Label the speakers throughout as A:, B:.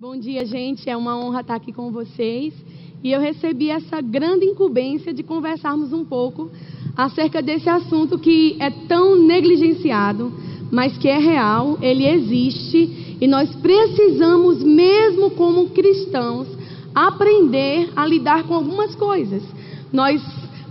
A: Bom dia, gente. É uma honra estar aqui com vocês. E eu recebi essa grande incumbência de conversarmos um pouco acerca desse assunto que é tão negligenciado, mas que é real, ele existe. E nós precisamos, mesmo como cristãos, aprender a lidar com algumas coisas. Nós,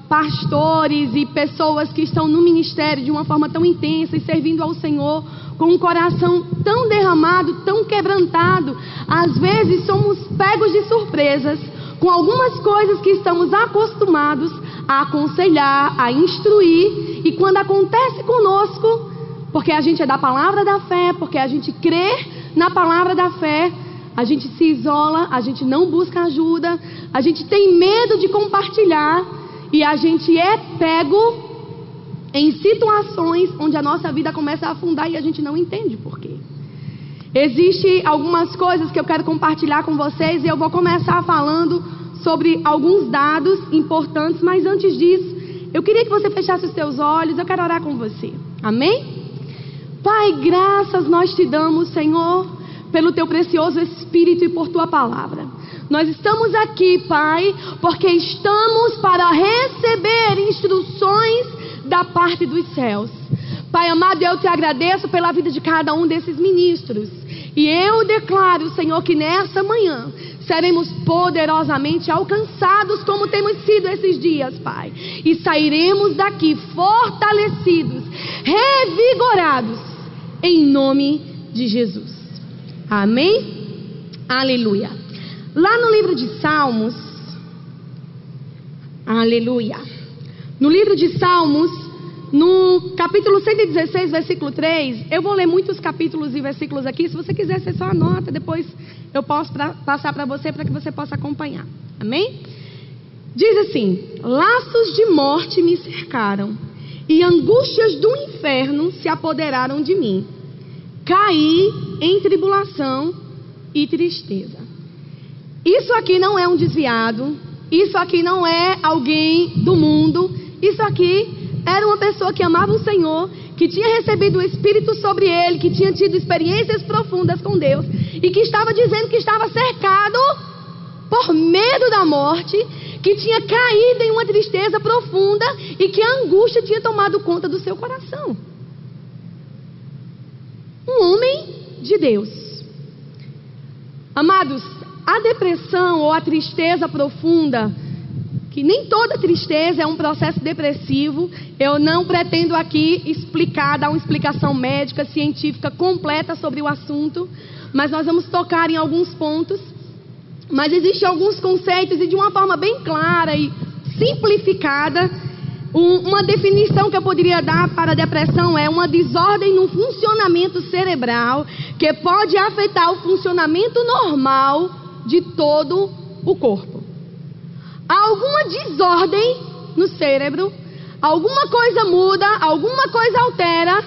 A: pastores e pessoas que estão no ministério de uma forma tão intensa e servindo ao Senhor, com um coração tão derramado, tão quebrantado, às vezes somos pegos de surpresas com algumas coisas que estamos acostumados a aconselhar, a instruir, e quando acontece conosco, porque a gente é da palavra da fé, porque a gente crê na palavra da fé, a gente se isola, a gente não busca ajuda, a gente tem medo de compartilhar, e a gente é pego em situações onde a nossa vida começa a afundar e a gente não entende por quê. Existem algumas coisas que eu quero compartilhar com vocês, e eu vou começar falando sobre alguns dados importantes, mas antes disso, eu queria que você fechasse os seus olhos, eu quero orar com você. Amém? Pai, graças nós te damos, Senhor, pelo teu precioso Espírito e por tua palavra. Nós estamos aqui, Pai, porque estamos para receber instruções da parte dos céus. Pai amado, eu te agradeço pela vida de cada um desses ministros. E eu declaro, Senhor, que nessa manhã seremos poderosamente alcançados como temos sido esses dias, Pai. E sairemos daqui fortalecidos, revigorados, em nome de Jesus. Amém? Aleluia. Lá no livro de Salmos, aleluia. No livro de Salmos, no capítulo 116, versículo 3, eu vou ler muitos capítulos e versículos aqui. Se você quiser, você só anota, depois eu posso passar para você, para que você possa acompanhar. Amém? Diz assim: laços de morte me cercaram, e angústias do inferno se apoderaram de mim. Caí em tribulação e tristeza. Isso aqui não é um desviado, isso aqui não é alguém do mundo, isso aqui era uma pessoa que amava o Senhor, que tinha recebido o Espírito sobre ele, que tinha tido experiências profundas com Deus, e que estava dizendo que estava cercado por medo da morte, que tinha caído em uma tristeza profunda e que a angústia tinha tomado conta do seu coração. Um homem de Deus. Amados, a depressão ou a tristeza profunda, que nem toda tristeza é um processo depressivo. Eu não pretendo aqui dar uma explicação médica, científica completa sobre o assunto, mas nós vamos tocar em alguns pontos. Mas existem alguns conceitos, e de uma forma bem clara e simplificada, uma definição que eu poderia dar para a depressão é uma desordem no funcionamento cerebral que pode afetar o funcionamento normal de todo o corpo. Alguma desordem no cérebro, alguma coisa muda, alguma coisa altera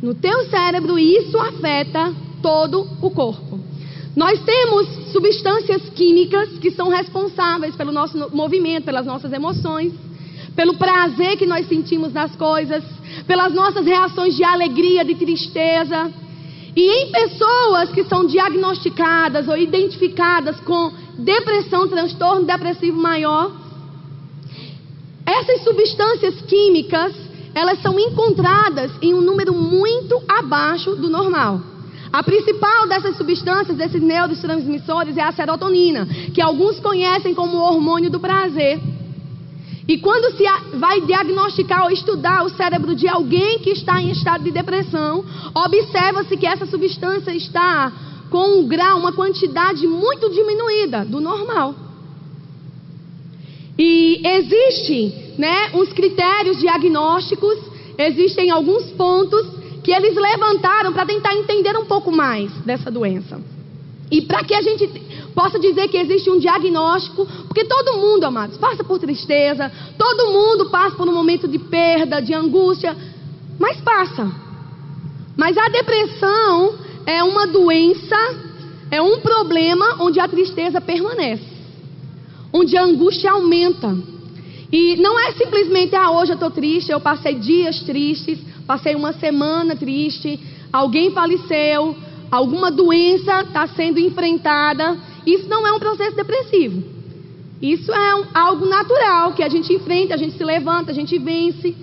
A: no teu cérebro, e isso afeta todo o corpo. Nós temos substâncias químicas que são responsáveis pelo nosso movimento, pelas nossas emoções, pelo prazer que nós sentimos nas coisas, pelas nossas reações de alegria, de tristeza. E em pessoas que são diagnosticadas ou identificadas com depressão, transtorno depressivo maior, essas substâncias químicas, elas são encontradas em um número muito abaixo do normal. A principal dessas substâncias, desses neurotransmissores, é a serotonina, que alguns conhecem como o hormônio do prazer. E quando se vai diagnosticar ou estudar o cérebro de alguém que está em estado de depressão, observa-se que essa substância está com um grau, uma quantidade muito diminuída do normal. E existem, uns critérios diagnósticos, existem alguns pontos que eles levantaram para tentar entender um pouco mais dessa doença. E para que a gente possa dizer que existe um diagnóstico, porque todo mundo, amados, passa por tristeza, todo mundo passa por um momento de perda, de angústia, mas passa. Mas a depressão é uma doença, é um problema onde a tristeza permanece, onde a angústia aumenta. E não é simplesmente, hoje eu estou triste, eu passei dias tristes, passei uma semana triste, alguém faleceu, alguma doença está sendo enfrentada, isso não é um processo depressivo. Isso é algo natural, que a gente enfrenta, a gente se levanta, a gente vence.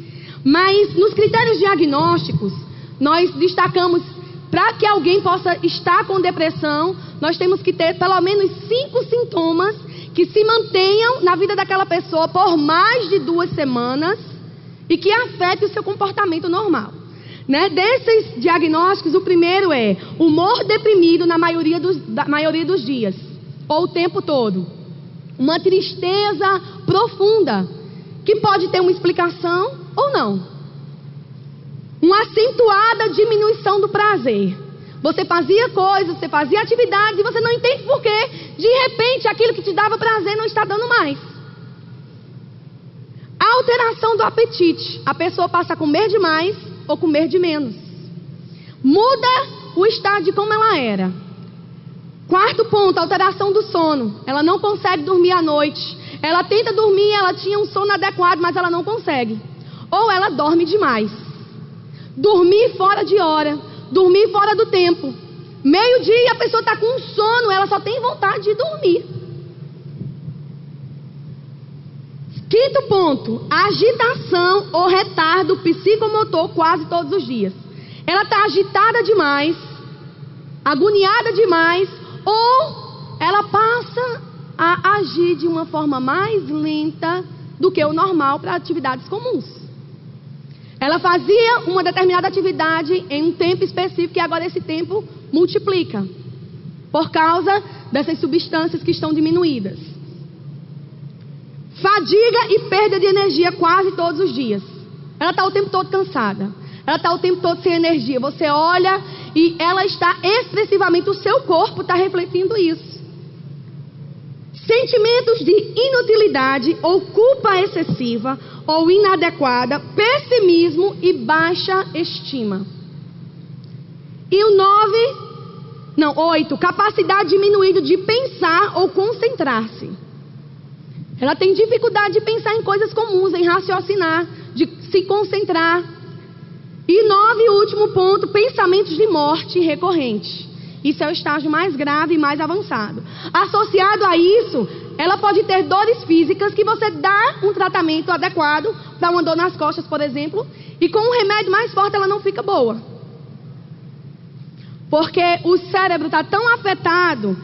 A: Mas nos critérios diagnósticos, nós destacamos, para que alguém possa estar com depressão, nós temos que ter pelo menos 5 sintomas que se mantenham na vida daquela pessoa por mais de 2 semanas e que afetem o seu comportamento normal. Desses diagnósticos, o primeiro é humor deprimido na maioria dos dias, ou o tempo todo. Uma tristeza profunda, que pode ter uma explicação ou não. Uma acentuada diminuição do prazer. Você fazia coisas, você fazia atividades e você não entende por quê. De repente, aquilo que te dava prazer não está dando mais. Alteração do apetite. A pessoa passa a comer demais ou comer de menos. Muda o estado de como ela era. 4º ponto, alteração do sono. Ela não consegue dormir à noite. Ela tenta dormir, ela tinha um sono adequado, mas ela não consegue. Ou ela dorme demais. Dormir fora de hora. Dormir fora do tempo. Meio-dia a pessoa está com sono, ela só tem vontade de dormir. 5º ponto, agitação ou retardo psicomotor quase todos os dias. Ela está agitada demais, agoniada demais, ou ela passa a agir de uma forma mais lenta do que o normal para atividades comuns. Ela fazia uma determinada atividade em um tempo específico e agora esse tempo multiplica por causa dessas substâncias que estão diminuídas. Fadiga e perda de energia quase todos os dias. Ela está o tempo todo cansada. Ela está o tempo todo sem energia. Você olha e ela está expressivamente, o seu corpo está refletindo isso. Sentimentos de inutilidade ou culpa excessiva ou inadequada, pessimismo e baixa estima. E o 8, capacidade diminuída de pensar ou concentrar-se. Ela tem dificuldade de pensar em coisas comuns, em raciocinar, de se concentrar. E 9, último ponto, pensamentos de morte recorrente. Isso é o estágio mais grave e mais avançado. Associado a isso, ela pode ter dores físicas que você dá um tratamento adequado para uma dor nas costas, por exemplo, e com um remédio mais forte ela não fica boa. Porque o cérebro está tão afetado,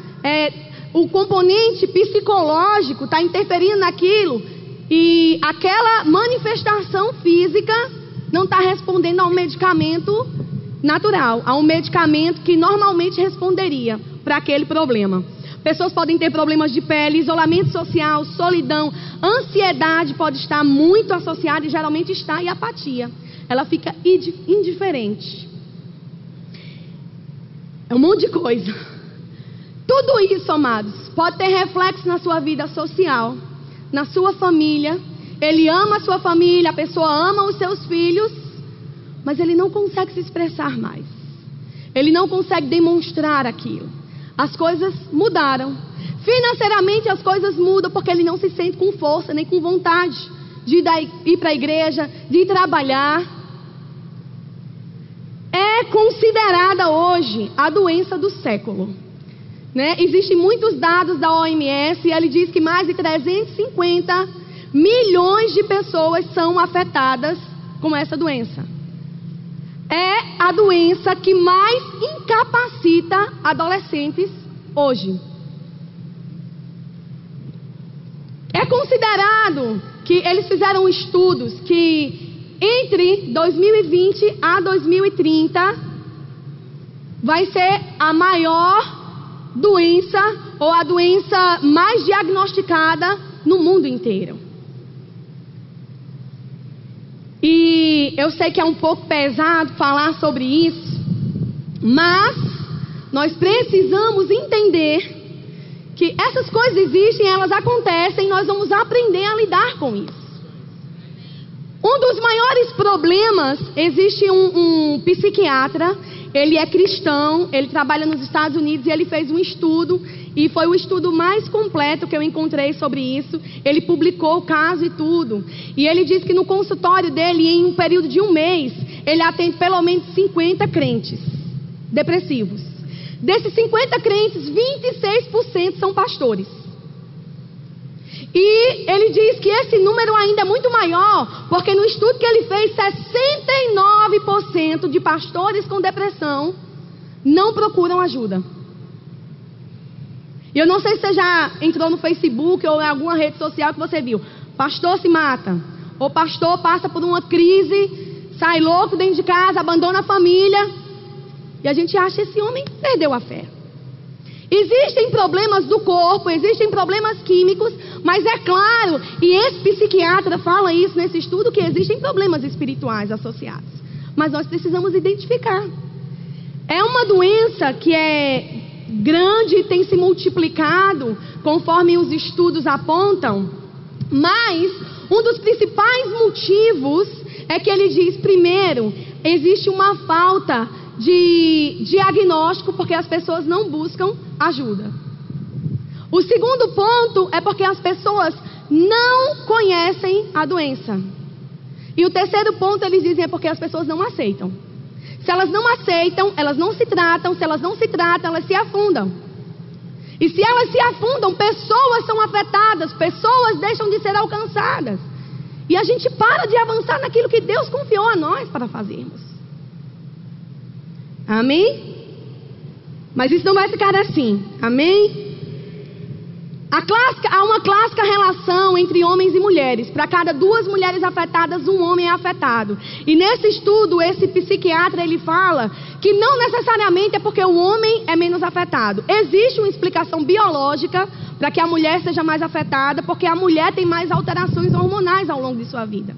A: o componente psicológico está interferindo naquilo e aquela manifestação física não está respondendo a um medicamento natural, a um medicamento que normalmente responderia para aquele problema. Pessoas podem ter problemas de pele, isolamento social, solidão, ansiedade pode estar muito associada e geralmente está, e apatia. Ela fica indiferente. É um monte de coisa. Tudo isso, amados, pode ter reflexo na sua vida social, na sua família. Ele ama a sua família, a pessoa ama os seus filhos, mas ele não consegue se expressar mais. Ele não consegue demonstrar aquilo. As coisas mudaram. Financeiramente as coisas mudam porque ele não se sente com força, nem com vontade de ir para a igreja, de ir trabalhar. É considerada hoje a doença do século. Existem muitos dados da OMS e ele diz que mais de 350 milhões de pessoas são afetadas com essa doença. É a doença que mais incapacita adolescentes hoje. É considerado que eles fizeram estudos que entre 2020 a 2030 vai ser a maior doença ou a doença mais diagnosticada no mundo inteiro. E eu sei que é um pouco pesado falar sobre isso, mas nós precisamos entender que essas coisas existem, elas acontecem, e nós vamos aprender a lidar com isso. Um dos maiores problemas, existe um psiquiatra, ele é cristão, ele trabalha nos Estados Unidos e ele fez um estudo, e foi o estudo mais completo que eu encontrei sobre isso. Ele publicou o caso e tudo, e ele diz que no consultório dele, em um período de um mês, ele atende pelo menos 50 crentes depressivos. Desses 50 crentes, 26% são pastores. E ele diz que esse número ainda é muito maior, porque no estudo que ele fez, 69% de pastores com depressão não procuram ajuda. E eu não sei se você já entrou no Facebook ou em alguma rede social que você viu: pastor se mata, ou pastor passa por uma crise, sai louco dentro de casa, abandona a família, e a gente acha que esse homem perdeu a fé. Existem problemas do corpo, existem problemas químicos, mas é claro, e esse psiquiatra fala isso nesse estudo, que existem problemas espirituais associados. Mas nós precisamos identificar. É uma doença que é grande e tem se multiplicado, conforme os estudos apontam, mas um dos principais motivos é que ele diz: primeiro, existe uma falta de diagnóstico, porque as pessoas não buscam ajuda. O segundo ponto é porque as pessoas não conhecem a doença. E o terceiro ponto, eles dizem, é porque as pessoas não aceitam. Se elas não aceitam, elas não se tratam. Se elas não se tratam, elas se afundam. E se elas se afundam, pessoas são afetadas, pessoas deixam de ser alcançadas. E a gente para de avançar naquilo que Deus confiou a nós para fazermos. Amém? Mas isso não vai ficar assim. Amém? Há uma clássica relação entre homens e mulheres. Para cada 2 mulheres afetadas, um homem é afetado. E nesse estudo, esse psiquiatra, ele fala que não necessariamente é porque o homem é menos afetado. Existe uma explicação biológica para que a mulher seja mais afetada, porque a mulher tem mais alterações hormonais ao longo de sua vida.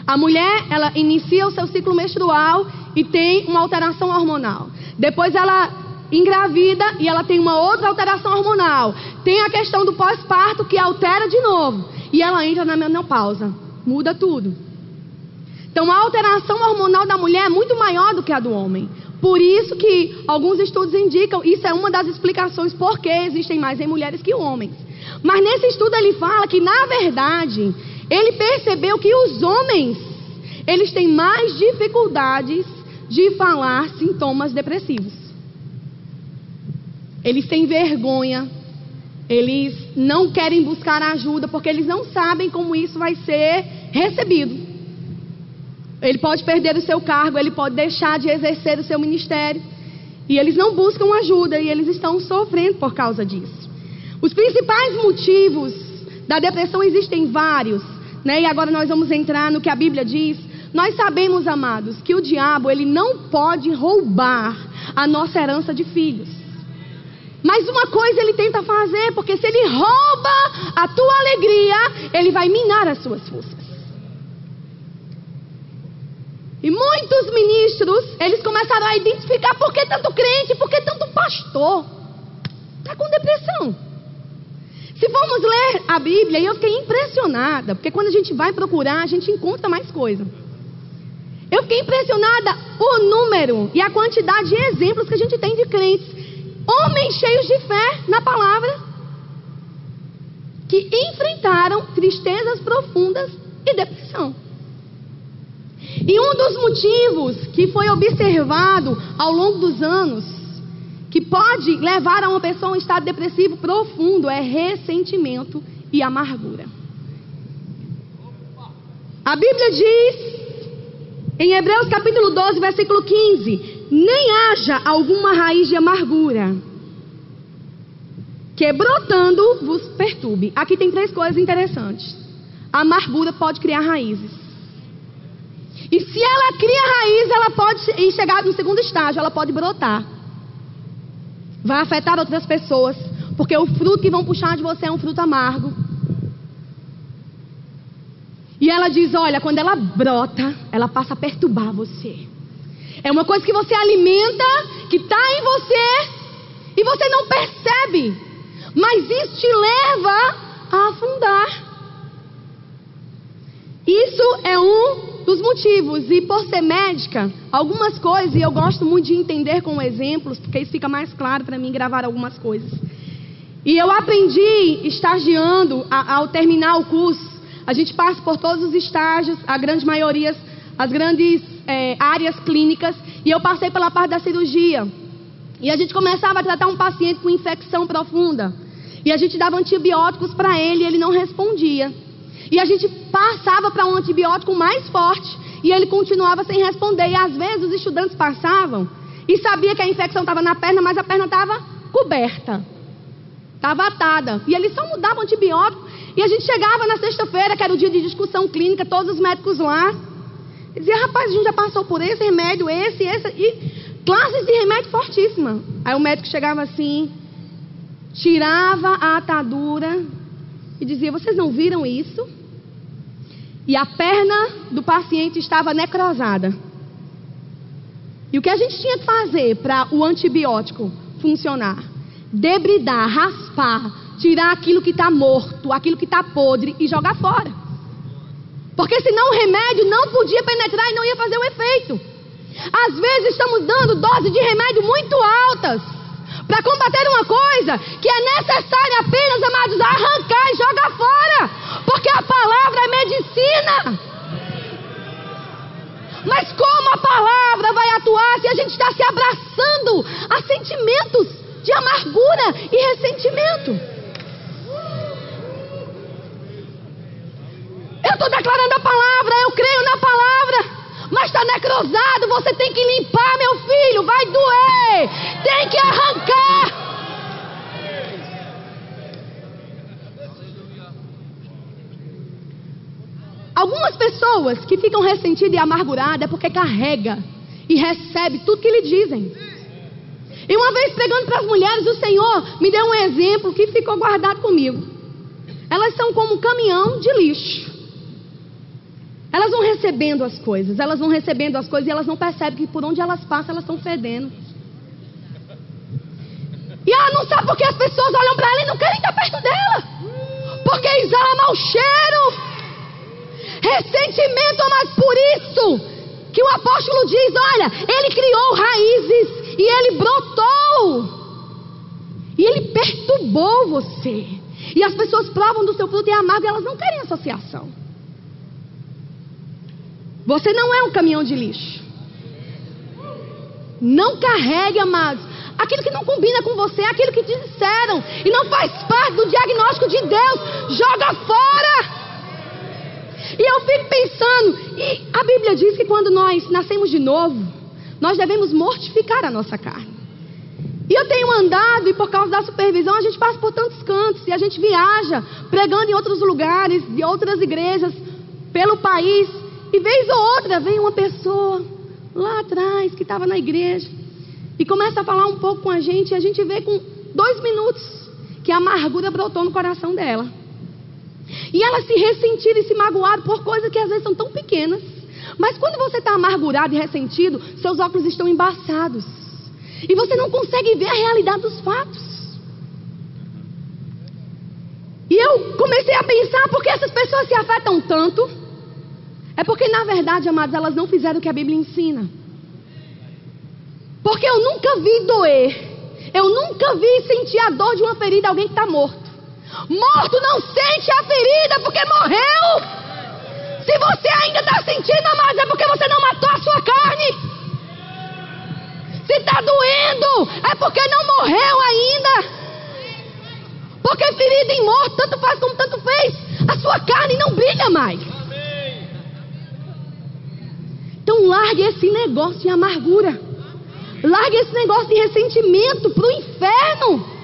A: A mulher, ela inicia o seu ciclo menstrual e tem uma alteração hormonal. Depois ela engravida e ela tem uma outra alteração hormonal. Tem a questão do pós-parto, que altera de novo. E ela entra na menopausa. Muda tudo. Então a alteração hormonal da mulher é muito maior do que a do homem. Por isso que alguns estudos indicam, isso é uma das explicações por que existem mais em mulheres que homens. Mas nesse estudo ele fala que, na verdade, ele percebeu que os homens, eles têm mais dificuldades de falar sintomas depressivos. Eles têm vergonha, eles não querem buscar ajuda, porque eles não sabem como isso vai ser recebido. Ele pode perder o seu cargo, ele pode deixar de exercer o seu ministério, e eles não buscam ajuda, e eles estão sofrendo por causa disso. Os principais motivos da depressão existem vários, né? E agora nós vamos entrar no que a Bíblia diz. Nós sabemos, amados, que o diabo, ele não pode roubar a nossa herança de filhos. Mas uma coisa ele tenta fazer, porque se ele rouba a tua alegria, ele vai minar as suas forças. E muitos ministros, eles começaram a identificar: por que tanto crente, por que tanto pastor está com depressão. Se formos ler a Bíblia, e eu fiquei impressionada, porque quando a gente vai procurar, a gente encontra mais coisa. Eu fiquei impressionada o número e a quantidade de exemplos que a gente tem de crentes, homens cheios de fé na palavra, que enfrentaram tristezas profundas e depressão. E um dos motivos que foi observado ao longo dos anos, que pode levar a uma pessoa a um estado depressivo profundo, é ressentimento e amargura. A Bíblia diz, em Hebreus capítulo 12, versículo 15: nem haja alguma raiz de amargura, que brotando vos perturbe. Aqui tem 3 coisas interessantes. A amargura pode criar raízes. E se ela cria raiz, ela pode chegar no segundo estágio, ela pode brotar. Vai afetar outras pessoas, porque o fruto que vão puxar de você é um fruto amargo. E ela diz: olha, quando ela brota, ela passa a perturbar você. É uma coisa que você alimenta, que está em você, e você não percebe. Mas isso te leva a afundar. Isso é um dos motivos. E por ser médica, algumas coisas, e eu gosto muito de entender com exemplos, porque isso fica mais claro para mim gravar algumas coisas. E eu aprendi estagiando, ao terminar o curso, a gente passa por todos os estágios, a grande maioria, as grandes áreas clínicas, e eu passei pela parte da cirurgia. E a gente começava a tratar um paciente com infecção profunda. E a gente dava antibióticos para ele e ele não respondia. E a gente passava para um antibiótico mais forte e ele continuava sem responder. E às vezes os estudantes passavam e sabia que a infecção estava na perna, mas a perna estava coberta, estava atada. E eles só mudavam o antibiótico. E a gente chegava na sexta-feira, que era o dia de discussão clínica, todos os médicos lá. E dizia, rapaz, a gente já passou por esse remédio, esse, e classes de remédio fortíssima. Aí o médico chegava assim, tirava a atadura e dizia, vocês não viram isso? E a perna do paciente estava necrosada. E o que a gente tinha que fazer para o antibiótico funcionar? Debridar, raspar, tirar aquilo que está morto, aquilo que está podre e jogar fora. Porque senão o remédio não podia penetrar e não ia fazer o efeito. Às vezes estamos dando doses de remédio muito altas para combater uma coisa que é necessária apenas, amados, arrancar e jogar fora. Porque a palavra é medicina. Mas como a palavra vai atuar se a gente está se abraçando a sentimentos de amargura e ressentimento? Eu estou declarando a palavra, eu creio na palavra. Mas está necrosado, você tem que limpar, meu filho, vai doer, tem que arrancar. Algumas pessoas que ficam ressentidas e amarguradas é porque carrega e recebe tudo que lhe dizem. E uma vez pregando para as mulheres, o Senhor me deu um exemplo que ficou guardado comigo. Elas são como um caminhão de lixo. Elas vão recebendo as coisas, e elas não percebem que por onde elas passam, elas estão fedendo. E ela não sabe porque as pessoas olham para ela e não querem estar perto dela. Porque exala mau cheiro. Ressentimento, mas por isso que o apóstolo diz, olha, ele criou raízes e ele brotou. E ele perturbou você. E as pessoas provam do seu fruto e é amargo e elas não querem associação. Você não é um caminhão de lixo. Não carregue, amados, aquilo que não combina com você, aquilo que te disseram e não faz parte do diagnóstico de Deus. Joga fora. E eu fico pensando, e a Bíblia diz que quando nós nascemos de novo, nós devemos mortificar a nossa carne. E eu tenho andado, e por causa da supervisão, a gente passa por tantos cantos, e a gente viaja, pregando em outros lugares, de outras igrejas, pelo país. E vez ou outra vem uma pessoa lá atrás que estava na igreja e começa a falar um pouco com a gente, e a gente vê com 2 minutos que a amargura brotou no coração dela. E ela se ressentiram e se magoaram por coisas que às vezes são tão pequenas. Mas quando você está amargurado e ressentido, seus óculos estão embaçados e você não consegue ver a realidade dos fatos. E eu comecei a pensar, por que essas pessoas se afetam tanto? É porque, na verdade, amados, elas não fizeram o que a Bíblia ensina. Porque eu nunca vi doer. Eu nunca vi sentir a dor de uma ferida alguém que está morto. Morto não sente a ferida porque morreu. Se você ainda está sentindo, amados, é porque você não matou a sua carne. Se está doendo, é porque não morreu ainda. Porque ferida em morto, tanto faz como tanto fez. A sua carne não brilha mais. Então largue esse negócio de amargura. Largue esse negócio de ressentimento para o inferno.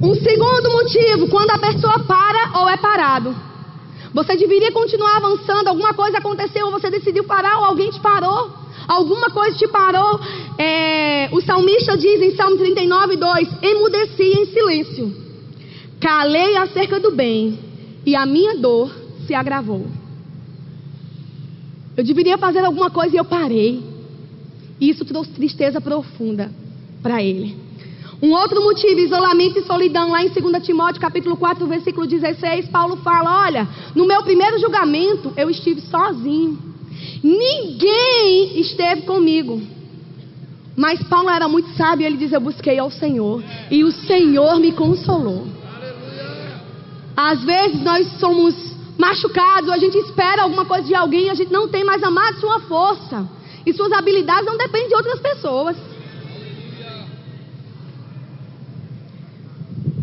A: Um segundo motivo, quando a pessoa para ou é parado. Você deveria continuar avançando, alguma coisa aconteceu, você decidiu parar ou alguém te parou. Alguma coisa te parou. O salmista diz em Salmo 39:2: emudeci em silêncio, calei acerca do bem, e a minha dor se agravou. Eu deveria fazer alguma coisa e eu parei. E isso trouxe tristeza profunda para ele. Um outro motivo, isolamento e solidão. Lá em 2 Timóteo capítulo 4, versículo 16, Paulo fala: olha, no meu primeiro julgamento eu estive sozinho, ninguém esteve comigo. Mas Paulo era muito sábio, ele diz: eu busquei ao Senhor e o Senhor me consolou. Às vezes nós somos machucados, a gente espera alguma coisa de alguém e a gente não tem mais, amado, sua força. E suas habilidades não dependem de outras pessoas.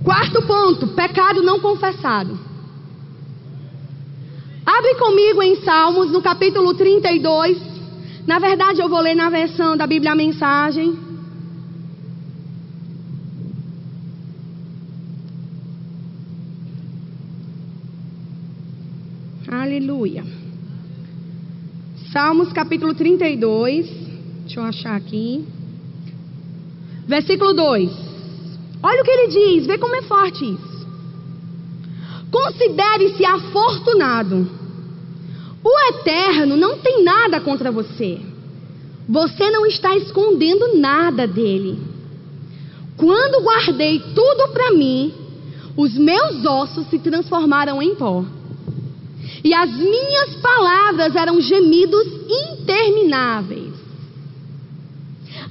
A: Quarto ponto, pecado não confessado. Abre comigo em Salmos, no capítulo 32. Na verdade, eu vou ler na versão da Bíblia a Mensagem. Aleluia. Salmos capítulo 32. Deixa eu achar aqui. Versículo 2. Olha o que ele diz, vê como é forte isso. Considere-se afortunado. O Eterno não tem nada contra você. Você não está escondendo nada dele. Quando guardei tudo para mim, os meus ossos se transformaram em pó. E as minhas palavras eram gemidos intermináveis.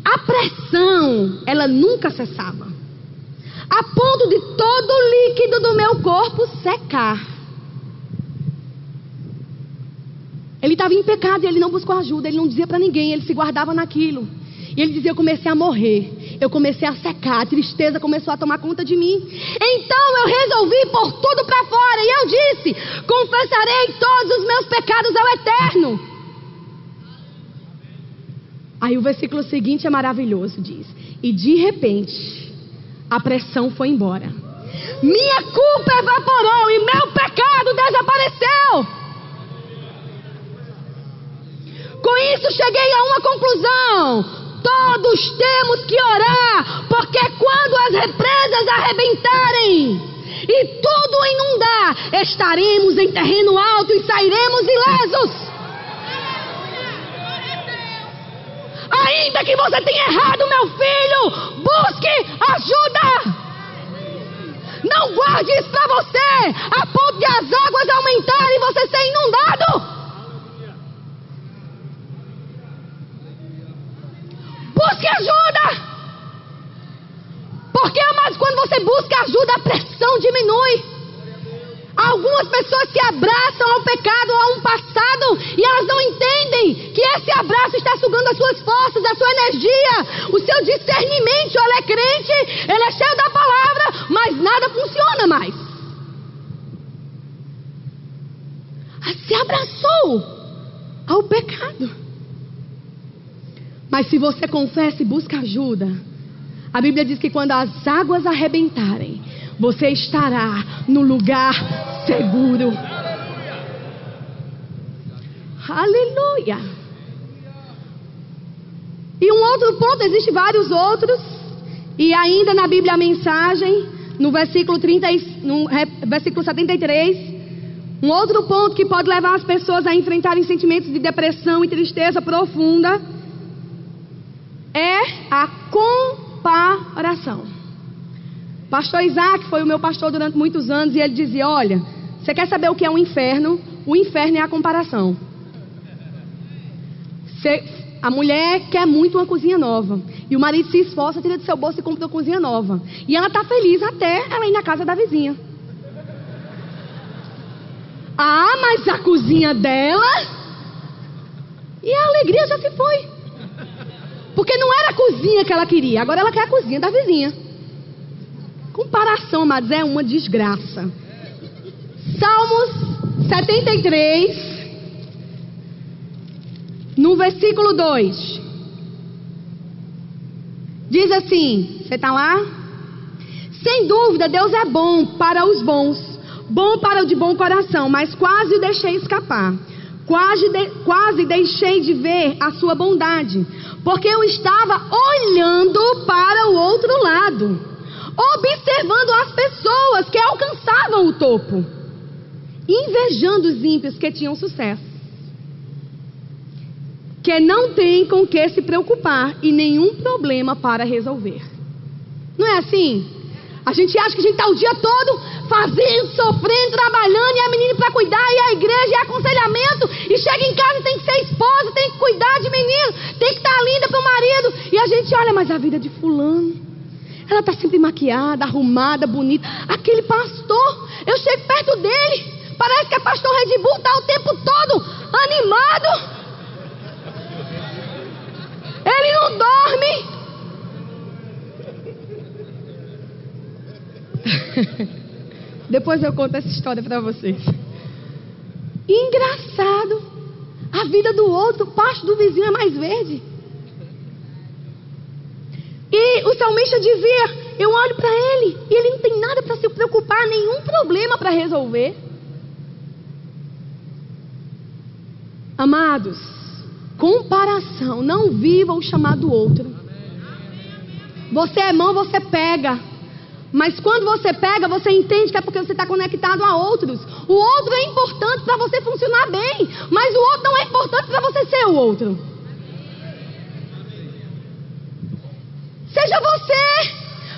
A: A pressão, ela nunca cessava, a ponto de todo o líquido do meu corpo secar. Ele estava em pecado e ele não buscou ajuda, ele não dizia para ninguém, ele se guardava naquilo. E ele dizia: eu comecei a morrer, eu comecei a secar, a tristeza começou a tomar conta de mim. Então eu resolvi pôr tudo para fora. E eu disse: confessarei todos os meus pecados ao Eterno. Aí o versículo seguinte é maravilhoso, diz: e de repente a pressão foi embora, minha culpa evaporou e meu pecado desapareceu. Com isso cheguei a uma conclusão: todos temos que orar, porque quando as represas arrebentarem e tudo inundar, estaremos em terreno alto e sairemos ilesos. Ainda que você tenha errado, meu filho, busque ajuda. Não guarde isso para você, a ponto de as águas aumentarem e você ser inundado. Busque ajuda. Porque, amados, quando você busca ajuda, a pressão diminui. Algumas pessoas se abraçam ao pecado, a um passado, e elas não entendem que esse abraço está sugando as suas forças, a sua energia, o seu discernimento. Ela é crente, ela é cheia da palavra, mas nada funciona mais. Ela se abraçou ao pecado. Mas se você confessa e busca ajuda, a Bíblia diz que quando as águas arrebentarem, você estará no lugar seguro. Aleluia. E um outro ponto, existem vários outros. E ainda na Bíblia a Mensagem, no versículo 73, um outro ponto que pode levar as pessoas a enfrentarem sentimentos de depressão e tristeza profunda é a comparação. Pastor Isaac foi o meu pastor durante muitos anos e ele dizia: olha, você quer saber o que é um inferno? O inferno é a comparação. A mulher quer muito uma cozinha nova e o marido se esforça, tira do seu bolso e compra uma cozinha nova, e ela está feliz até ela ir na casa da vizinha. Ah, mas a cozinha dela, e a alegria já se foi, porque não era a cozinha que ela queria, agora ela quer a cozinha da vizinha. Comparação, amados, é uma desgraça. Salmos 73, no versículo 2, diz assim, você está lá? Sem dúvida, Deus é bom para os bons, bom para o de bom coração, mas quase o deixei escapar. Quase deixei de ver a sua bondade, porque eu estava olhando para o outro lado, observando as pessoas que alcançavam o topo, invejando os ímpios que tinham sucesso, que não tem com que se preocupar e nenhum problema para resolver. Não é assim? A gente acha que a gente está o dia todo fazendo, sofrendo, trabalhando, e a menina para cuidar, e a igreja, e aconselhamento, e chega em casa e tem que ser esposa, tem que cuidar de menino, tem que estar linda para o marido, e a gente olha, mas a vida de fulano, ela está sempre maquiada, arrumada, bonita. Aquele pastor, eu chego perto dele, parece que é pastor Red Bull, está o tempo todo animado. Depois eu conto essa história para vocês. Engraçado, a vida do outro, parte do vizinho é mais verde. E o salmista dizia: eu olho para ele e ele não tem nada para se preocupar, nenhum problema para resolver. Amados, comparação, não viva o chamado outro. Você é mão, você pega. Mas quando você pega, você entende que é porque você está conectado a outros. O outro é importante para você funcionar bem, mas o outro não é importante para você ser o outro. Seja você.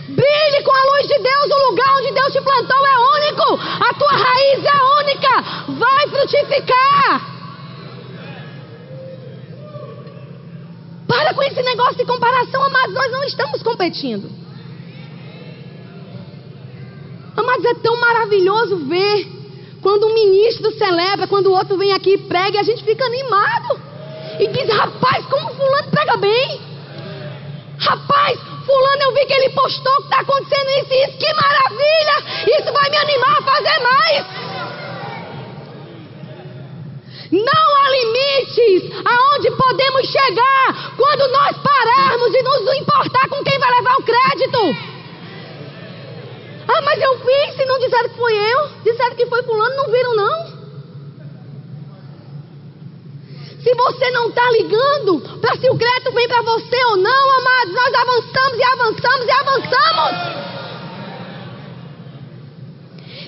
A: Brilhe com a luz de Deus. O lugar onde Deus te plantou é único. A tua raiz é única. Vai frutificar. Para com esse negócio de comparação, amados. Nós não estamos competindo. Amados, é tão maravilhoso ver quando um ministro celebra, quando o outro vem aqui e prega, e a gente fica animado e diz: rapaz, como fulano prega bem. Rapaz, fulano, eu vi que ele postou que está acontecendo isso e isso. Que maravilha, isso vai me animar a fazer mais. Não há limites aonde podemos chegar quando nós pararmos e nos importar com quem vai levar o crédito. Ah, mas eu fiz, e não disseram que foi eu. Disseram que foi fulano, não viram não. Se você não está ligando para se o crédito vem para você ou não, amados, nós avançamos e avançamos e avançamos.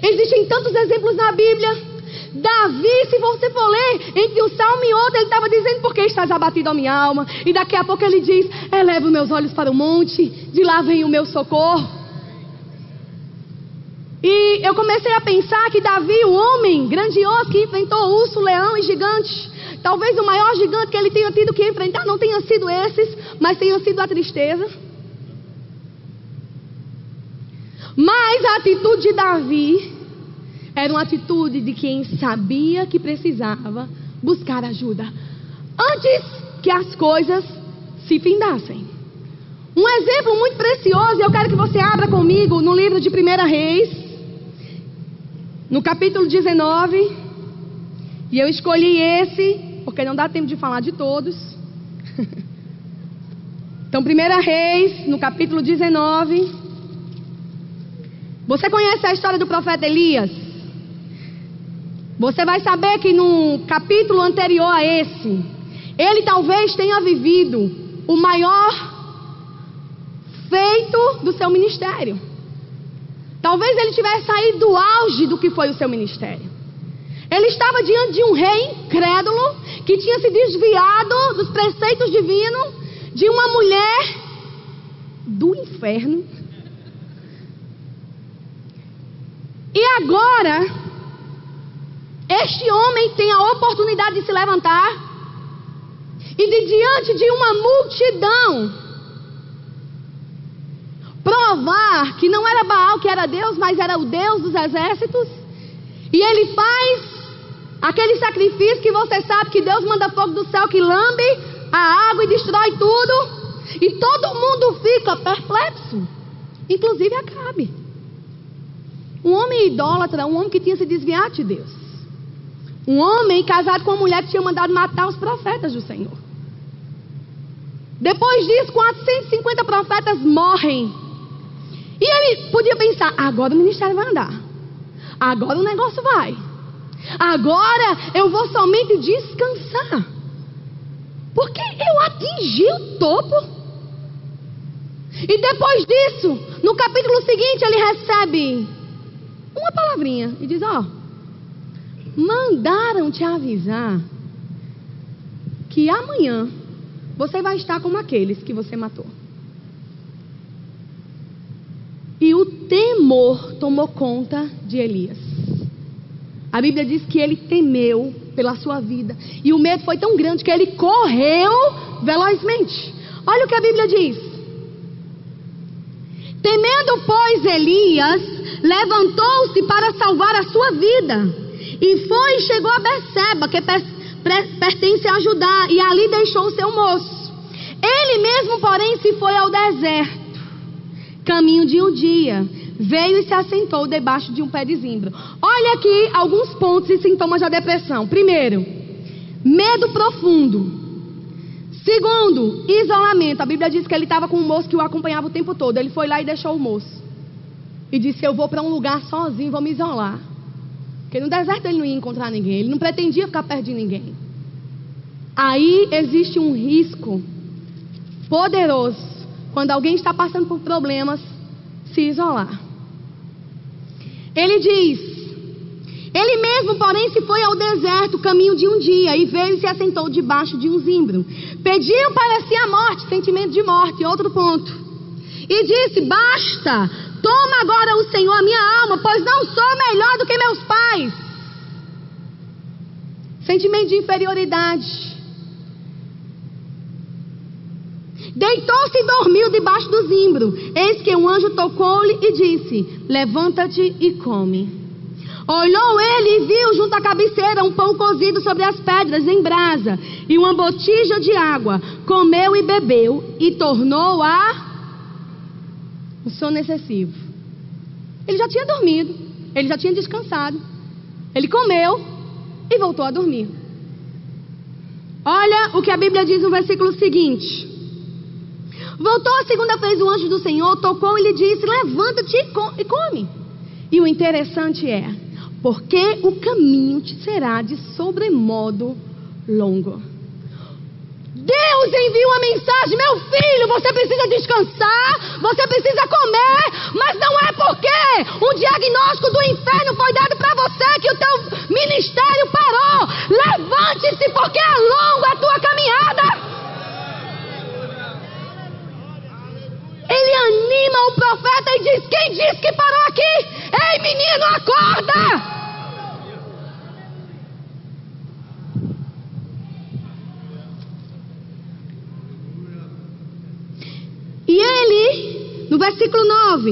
A: Existem tantos exemplos na Bíblia. Davi, se você for ler, entre um salmo e outro, ele estava dizendo: por que estás abatido a minha alma? E daqui a pouco ele diz: elevo meus olhos para o monte, de lá vem o meu socorro. E eu comecei a pensar que Davi, o homem grandioso que enfrentou urso, leão e gigante, talvez o maior gigante que ele tenha tido que enfrentar não tenha sido esses, mas tenha sido a tristeza. Mas a atitude de Davi era uma atitude de quem sabia que precisava buscar ajuda antes que as coisas se findassem. Um exemplo muito precioso, eu quero que você abra comigo no livro de 1 Reis, no capítulo 19. E eu escolhi esse porque não dá tempo de falar de todos. Então, 1 Reis, no capítulo 19. Você conhece a história do profeta Elias? Você vai saber que no capítulo anterior a esse, ele talvez tenha vivido o maior feito do seu ministério. Talvez ele tivesse saído do auge do que foi o seu ministério. Ele estava diante de um rei incrédulo que tinha se desviado dos preceitos divinos, de uma mulher do inferno. E agora, este homem tem a oportunidade de se levantar e de diante de uma multidão provar que não era Baal que era Deus, mas era o Deus dos exércitos. E ele faz aquele sacrifício que você sabe que Deus manda fogo do céu que lambe a água e destrói tudo. E todo mundo fica perplexo, inclusive Acabe, um homem idólatra, um homem que tinha se desviado de Deus, um homem casado com uma mulher que tinha mandado matar os profetas do Senhor. Depois disso, 450 profetas morrem. E ele podia pensar: agora o ministério vai andar, agora o negócio vai, agora eu vou somente descansar, porque eu atingi o topo. E depois disso, no capítulo seguinte, ele recebe uma palavrinha e diz: ó, mandaram te avisar que amanhã você vai estar como aqueles que você matou. E o temor tomou conta de Elias. A Bíblia diz que ele temeu pela sua vida. E o medo foi tão grande que ele correu velozmente. Olha o que a Bíblia diz: temendo, pois, Elias, levantou-se para salvar a sua vida. E foi e chegou a Berseba, que pertence a Judá, e ali deixou o seu moço. Ele mesmo, porém, se foi ao deserto, caminho de um dia, veio e se assentou debaixo de um pé de zimbro. Olha aqui alguns pontos e sintomas da depressão. Primeiro, medo profundo. Segundo, isolamento. A Bíblia diz que ele estava com um moço que o acompanhava o tempo todo. Ele foi lá e deixou o moço. E disse: eu vou para um lugar sozinho, vou me isolar. Porque no deserto ele não ia encontrar ninguém. Ele não pretendia ficar perto de ninguém. Aí existe um risco poderoso, quando alguém está passando por problemas, se isolar. Ele diz: ele mesmo, porém, se foi ao deserto, caminho de um dia, e veio e se assentou debaixo de um zimbro. Pediu para si a morte, sentimento de morte, outro ponto. E disse: basta, toma agora o Senhor a minha alma, pois não sou melhor do que meus pais. Sentimento de inferioridade. Deitou-se e dormiu debaixo do zimbro. Eis que um anjo tocou-lhe e disse: levanta-te e come. Olhou ele e viu junto à cabeceira um pão cozido sobre as pedras em brasa e uma botija de água. Comeu e bebeu e tornou um sono excessivo. Ele já tinha dormido, ele já tinha descansado. Ele comeu e voltou a dormir. Olha o que a Bíblia diz no versículo seguinte. Voltou a segunda vez o anjo do Senhor, tocou e lhe disse: levanta-te e come. E o interessante é, porque o caminho te será de sobremodo longo. Deus envia uma mensagem: meu filho, você precisa descansar, você precisa comer, mas não é porque um diagnóstico do inferno foi dado para você que o teu ministério parou. Levante-se, porque é longa a tua caminhada. Ele anima o profeta e diz: quem disse que parou aqui? Ei, menino, acorda! E ele, no versículo 9,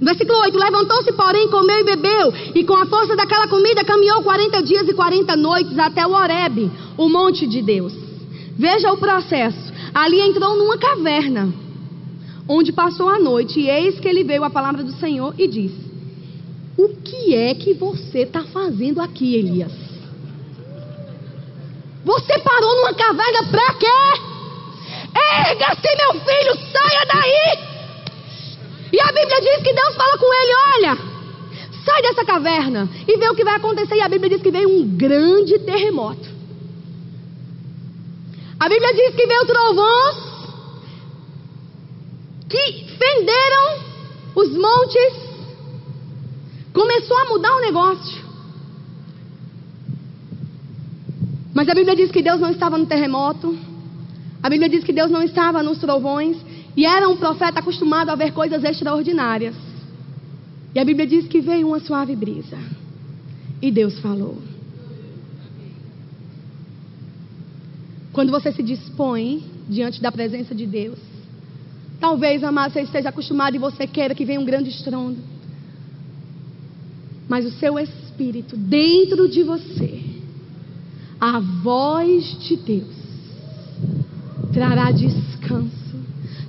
A: no versículo 8, levantou-se, porém, comeu e bebeu, e com a força daquela comida caminhou 40 dias e 40 noites até o Horebe, o monte de Deus. Veja o processo. Ali entrou numa caverna, onde passou a noite, e eis que ele veio a palavra do Senhor e disse: o que é que você está fazendo aqui, Elias? Você parou numa caverna para quê? Erga-se, meu filho, saia daí. E a Bíblia diz que Deus fala com ele: olha, sai dessa caverna e vê o que vai acontecer. E a Bíblia diz que veio um grande terremoto. A Bíblia diz que veio trovões que fenderam os montes. Começou a mudar o negócio. Mas a Bíblia diz que Deus não estava no terremoto. A Bíblia diz que Deus não estava nos trovões. E era um profeta acostumado a ver coisas extraordinárias. E a Bíblia diz que veio uma suave brisa. E Deus falou. Quando você se dispõe diante da presença de Deus, talvez, amado, você esteja acostumado e você queira que venha um grande estrondo. Mas o seu espírito, dentro de você, a voz de Deus, trará descanso,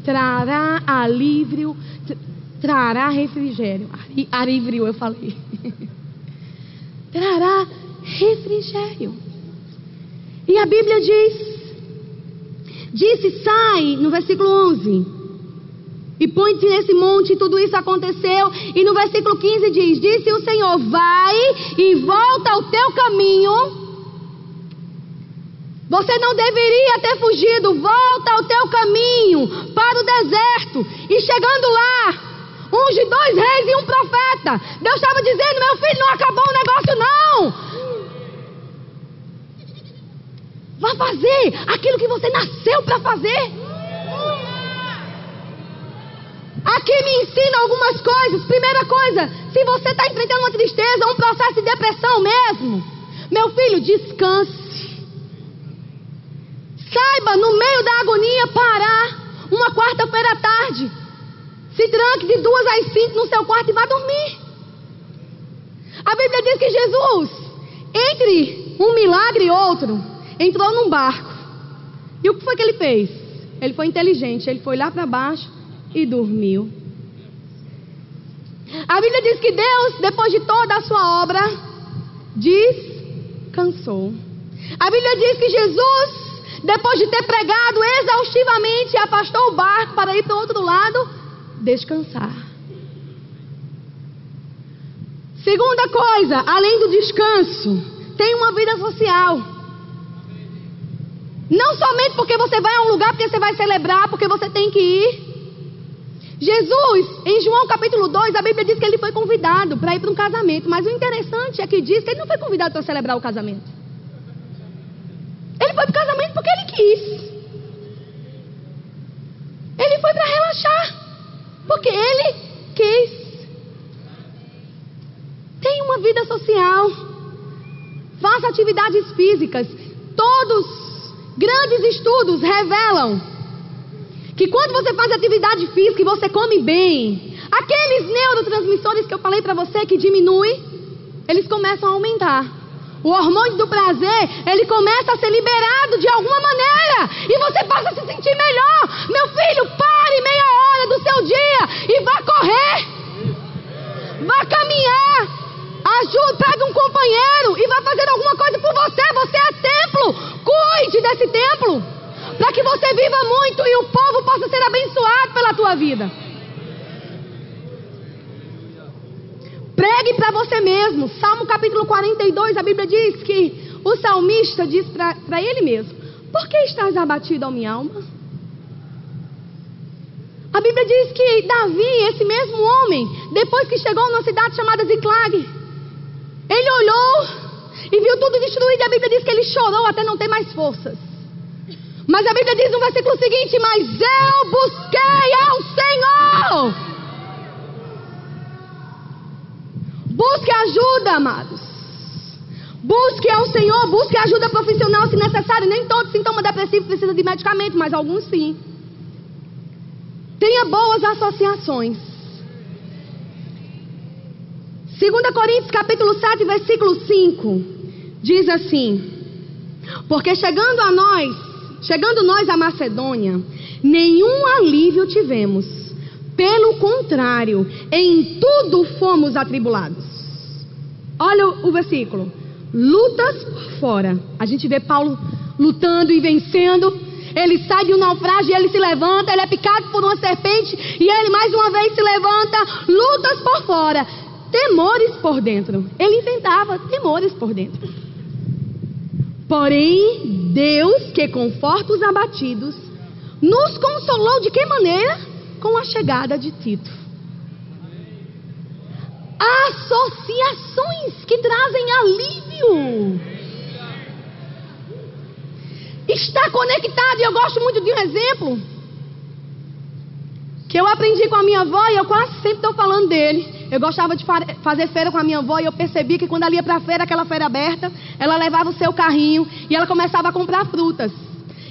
A: trará alívio, trará refrigério. Alívio, eu falei. Trará refrigério. E a Bíblia disse: sai, no versículo 11, e põe-te nesse monte. E tudo isso aconteceu. E no versículo 15 diz: disse o Senhor: vai e volta ao teu caminho. Você não deveria ter fugido. Volta ao teu caminho para o deserto. E chegando lá, unge 2 reis e um profeta. Deus estava dizendo: meu filho, não acabou o negócio não. Vá fazer aquilo que você nasceu para fazer. Aqui me ensina algumas coisas. Primeira coisa, se você está enfrentando uma tristeza, um processo de depressão mesmo, meu filho, descanse. Saiba, no meio da agonia, parar. Uma quarta-feira à tarde, se tranque de 2 às 5 no seu quarto e vá dormir. A Bíblia diz que Jesus, entre um milagre e outro, entrou num barco. E o que foi que ele fez? Ele foi inteligente. Ele foi lá para baixo e dormiu. A Bíblia diz que Deus, depois de toda a sua obra, descansou. A Bíblia diz que Jesus, depois de ter pregado exaustivamente, afastou o barco para ir para o outro lado, descansar. Segunda coisa, além do descanso, tem uma vida social. Não somente porque você vai a um lugar, porque você vai celebrar, porque você tem que ir. Jesus, em João capítulo 2, a Bíblia diz que ele foi convidado para ir para um casamento. Mas o interessante é que diz que ele não foi convidado para celebrar o casamento. Ele foi para o casamento porque ele quis. Ele foi para relaxar, porque ele quis. Tenha uma vida social. Faça atividades físicas. Todos grandes estudos revelam que quando você faz atividade física e você come bem, aqueles neurotransmissores que eu falei para você que diminui, eles começam a aumentar. O hormônio do prazer, ele começa a ser liberado de alguma maneira e você passa a se sentir melhor. Meu filho, pare meia hora do seu dia e vá correr, vá caminhar. Ajude, pegue um companheiro e vá fazer alguma coisa por você. Você é templo. Cuide desse templo, para que você viva muito e o povo possa ser abençoado pela tua vida. Pregue para você mesmo. Salmo capítulo 42, a Bíblia diz que o salmista diz para ele mesmo: por que estás abatido, ó minha alma? A Bíblia diz que Davi, esse mesmo homem, depois que chegou numa cidade chamada Ziclag, ele olhou e viu tudo destruído. E a Bíblia diz que ele chorou até não ter mais forças. Mas a Bíblia diz no versículo seguinte: mas eu busquei ao Senhor. Busque ajuda, amados. Busque ao Senhor, busque ajuda profissional se necessário. Nem todo sintoma depressivo precisa de medicamento, mas alguns sim. Tenha boas associações. 2 Coríntios capítulo 7, versículo 5, diz assim: porque chegando nós à Macedônia, nenhum alívio tivemos. Pelo contrário, em tudo fomos atribulados. Olha o versículo. Lutas por fora. A gente vê Paulo lutando e vencendo. Ele sai de um naufrágio e ele se levanta. Ele é picado por uma serpente e ele mais uma vez se levanta. Lutas por fora, temores por dentro. Ele enfrentava temores por dentro. Porém, Deus, que conforta os abatidos, nos consolou de que maneira? Com a chegada de Tito. Associações que trazem alívio. Está conectado. E eu gosto muito de um exemplo que eu aprendi com a minha avó e eu quase sempre estou falando dele. Eu gostava de fazer feira com a minha avó e eu percebi que quando ela ia para a feira, aquela feira aberta, ela levava o seu carrinho e ela começava a comprar frutas.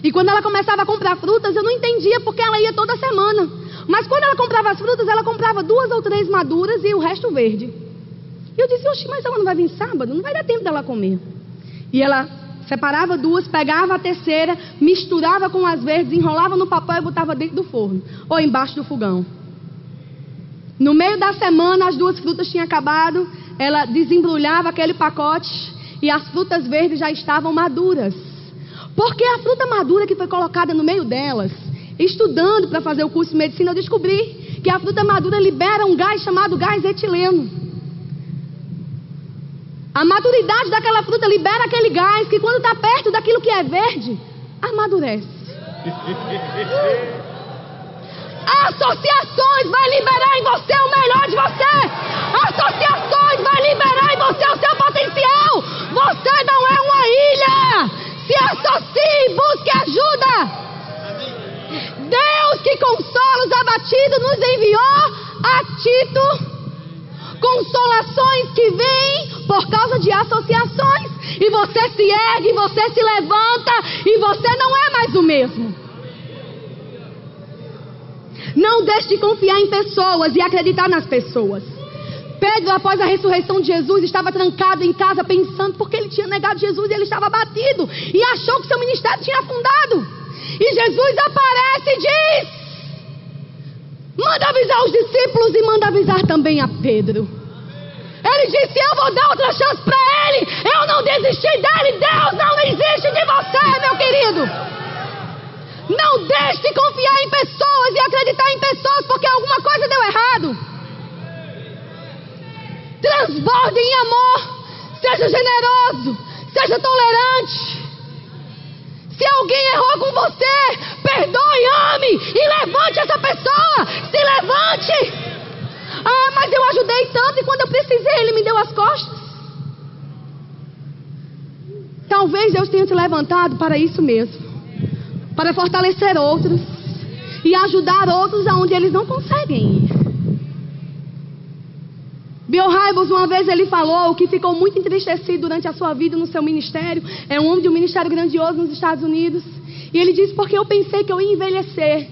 A: E quando ela começava a comprar frutas, eu não entendia porque ela ia toda semana. Mas quando ela comprava as frutas, ela comprava 2 ou 3 maduras e o resto verde. E eu disse: oxi, mas ela não vai vir sábado? Não vai dar tempo dela comer. E ela separava 2, pegava a terceira, misturava com as verdes, enrolava no papel e botava dentro do forno ou embaixo do fogão. No meio da semana, as 2 frutas tinham acabado. Ela desembrulhava aquele pacote e as frutas verdes já estavam maduras. Porque a fruta madura que foi colocada no meio delas, estudando para fazer o curso de medicina, eu descobri que a fruta madura libera um gás chamado gás etileno. A maturidade daquela fruta libera aquele gás que quando está perto daquilo que é verde, amadurece. Associações vai liberar em você o melhor de você. Associações vai liberar em você o seu potencial. Você não é uma ilha. Se associe, busque ajuda. Deus que consola os abatidos nos enviou a Tito. Consolações que vêm por causa de associações. E você se ergue, você se levanta e você não é mais o mesmo. Não deixe de confiar em pessoas e acreditar nas pessoas. Pedro, após a ressurreição de Jesus, estava trancado em casa pensando porque ele tinha negado Jesus e ele estava abatido e achou que seu ministério tinha afundado. E Jesus aparece e diz: Manda avisar os discípulos e manda avisar também a Pedro. Ele disse: eu vou dar outra chance para ele. Eu não desisti dele. Deus não desiste de você, meu querido. Não deixe de confiar em pessoas e acreditar em pessoas porque alguma coisa deu errado. Transborde em amor. Seja generoso. Seja tolerante. Se alguém errou com você, perdoe, ame e levante essa pessoa. Se levante. Ah, mas eu ajudei tanto e quando eu precisei ele me deu as costas. Talvez Deus tenha te levantado para isso mesmo, para fortalecer outros e ajudar outros aonde eles não conseguem ir. Bill Hybels, uma vez ele falou que ficou muito entristecido durante a sua vida no seu ministério. É um homem de um ministério grandioso nos Estados Unidos. E ele disse: porque eu pensei que eu ia envelhecer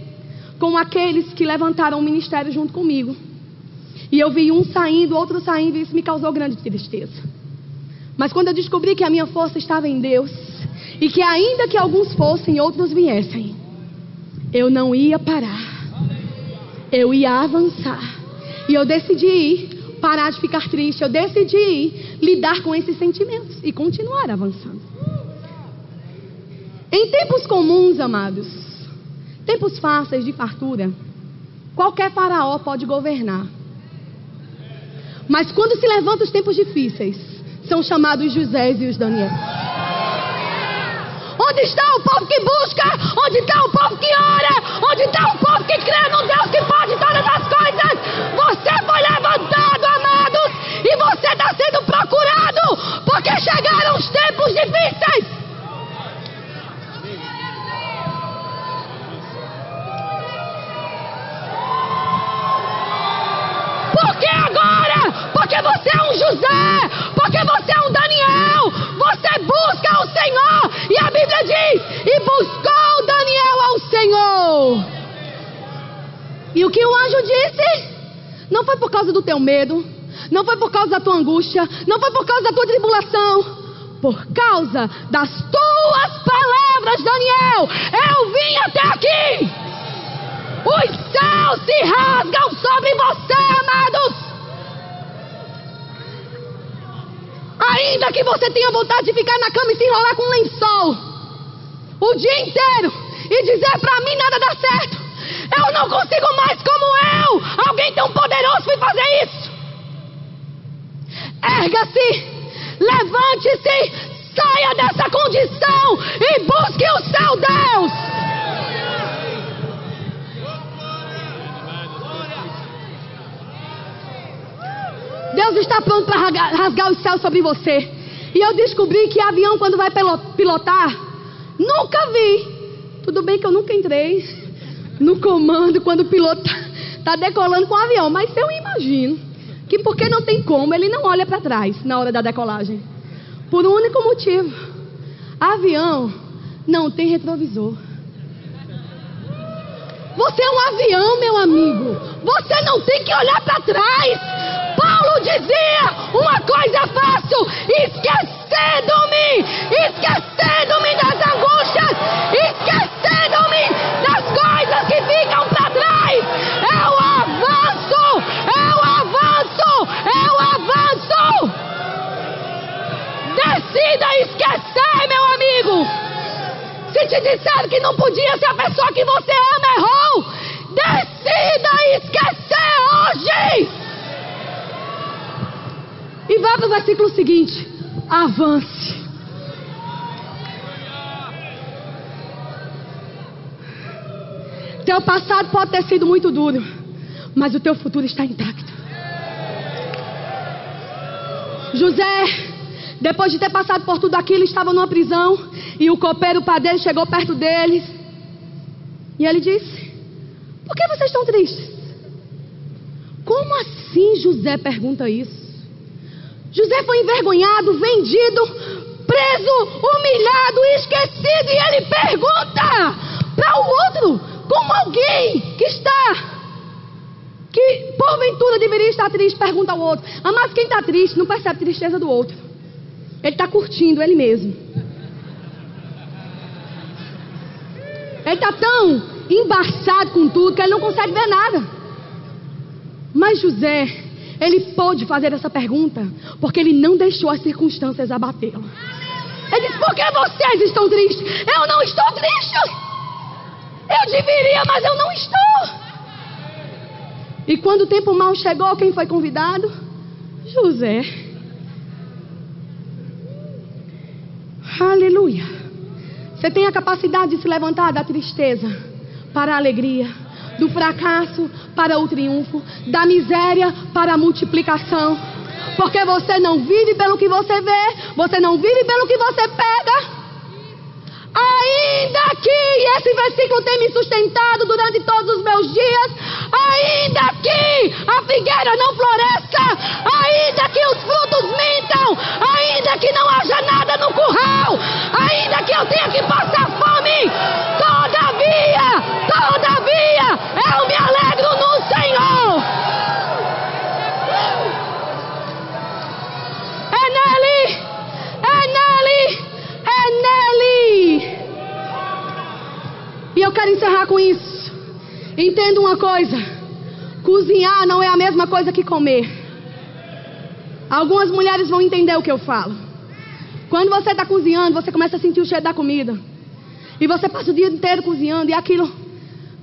A: com aqueles que levantaram o ministério junto comigo. E eu vi um saindo, outro saindo, e isso me causou grande tristeza. Mas quando eu descobri que a minha força estava em Deus, e que ainda que alguns fossem, outros viessem, eu não ia parar. Eu ia avançar. E eu decidi parar de ficar triste. Eu decidi lidar com esses sentimentos e continuar avançando. Em tempos comuns, amados, tempos fáceis de fartura, qualquer faraó pode governar. Mas quando se levantam os tempos difíceis, são chamados os Josés e os Daniel. Onde está o povo que busca? Onde está o povo que ora? Onde está o povo que crê no Deus que pode todas as coisas? Você foi levantado, amados, e você está sendo procurado, porque chegaram os tempos difíceis. Por que agora? Porque você é um José, porque você é um Daniel. Você busca ao Senhor, e a Bíblia diz: e buscou Daniel ao Senhor. E o que o anjo disse? Não foi por causa do teu medo, não foi por causa da tua angústia, não foi por causa da tua tribulação, por causa das tuas palavras, Daniel, eu vim até aqui. Os céus se rasgam sobre você, amados. Ainda que você tenha vontade de ficar na cama e se enrolar com um lençol o dia inteiro e dizer: pra mim nada dá certo, eu não consigo mais como eu. Alguém tão poderoso foi fazer isso. Erga-se, levante-se, saia dessa condição e busque o seu Deus. Deus está pronto para rasgar os céus sobre você. E eu descobri que avião, quando vai pilotar, nunca vi. Tudo bem que eu nunca entrei no comando quando o piloto está decolando com o avião, mas eu imagino que, porque não tem como, ele não olha para trás na hora da decolagem. Por um único motivo: avião não tem retrovisor. Você é um avião, meu amigo. Você não tem que olhar para trás. Paulo dizia: uma coisa faço, esquecendo-me das angústias, esquecendo-me das coisas que ficam para trás. Eu avanço. Decida esquecer, meu amigo. Se te disseram que não podia, se a pessoa que você ama errou, decida esquecer hoje. E vá para o versículo seguinte: avance. Teu passado pode ter sido muito duro, mas o teu futuro está intacto. José, depois de ter passado por tudo aquilo, estava numa prisão, e o copeiro padeiro chegou perto deles, e ele disse: por que vocês estão tristes? Como assim? José pergunta isso. José foi envergonhado, vendido, preso, humilhado, esquecido, e ele pergunta para o outro, como alguém que porventura deveria estar triste, pergunta ao outro. Mas quem está triste não percebe a tristeza do outro. Ele está curtindo ele mesmo. Ele está tão embaçado com tudo que ele não consegue ver nada. Mas José, ele pôde fazer essa pergunta porque ele não deixou as circunstâncias abatê-lo. Ele disse: por que vocês estão tristes? Eu não estou triste. Eu deveria, mas eu não estou. E quando o tempo mau chegou, quem foi convidado? José. Aleluia. Você tem a capacidade de se levantar da tristeza para a alegria, do fracasso para o triunfo, da miséria para a multiplicação. Porque você não vive pelo que você vê, você não vive pelo que você pega. Ainda que esse versículo tenha me sustentado durante todos os meus dias, ainda que a figueira não floresça, ainda que os frutos mintam, ainda que não haja nada no curral, ainda que eu tenha que passar fome, todavia, eu me alegro no Senhor. É nele. E eu quero encerrar com isso. Entenda uma coisa: cozinhar não é a mesma coisa que comer. Algumas mulheres vão entender o que eu falo. Quando você está cozinhando, você começa a sentir o cheiro da comida. E você passa o dia inteiro cozinhando e aquilo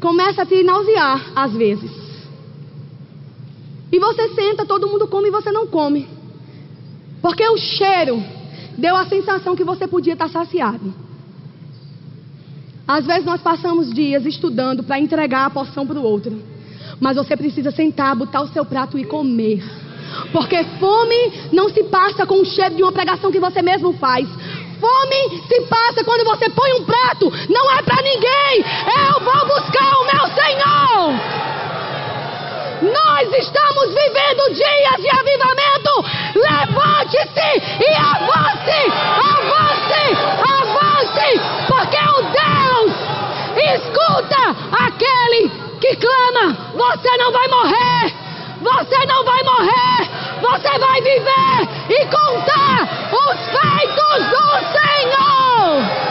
A: começa a te nausear às vezes. E você senta, todo mundo come e você não come. Porque o cheiro deu a sensação que você podia estar saciado. Às vezes nós passamos dias estudando para entregar a porção para o outro. Mas você precisa sentar, botar o seu prato e comer. Porque fome não se passa com o cheiro de uma pregação que você mesmo faz. Fome se passa quando você põe um prato. Não é para ninguém. Eu vou buscar o meu Senhor. Nós estamos vivendo dias de avivamento. Levante-se e avance, porque o Deus escuta aquele que clama. Você não vai morrer, você vai viver e contar os feitos do Senhor.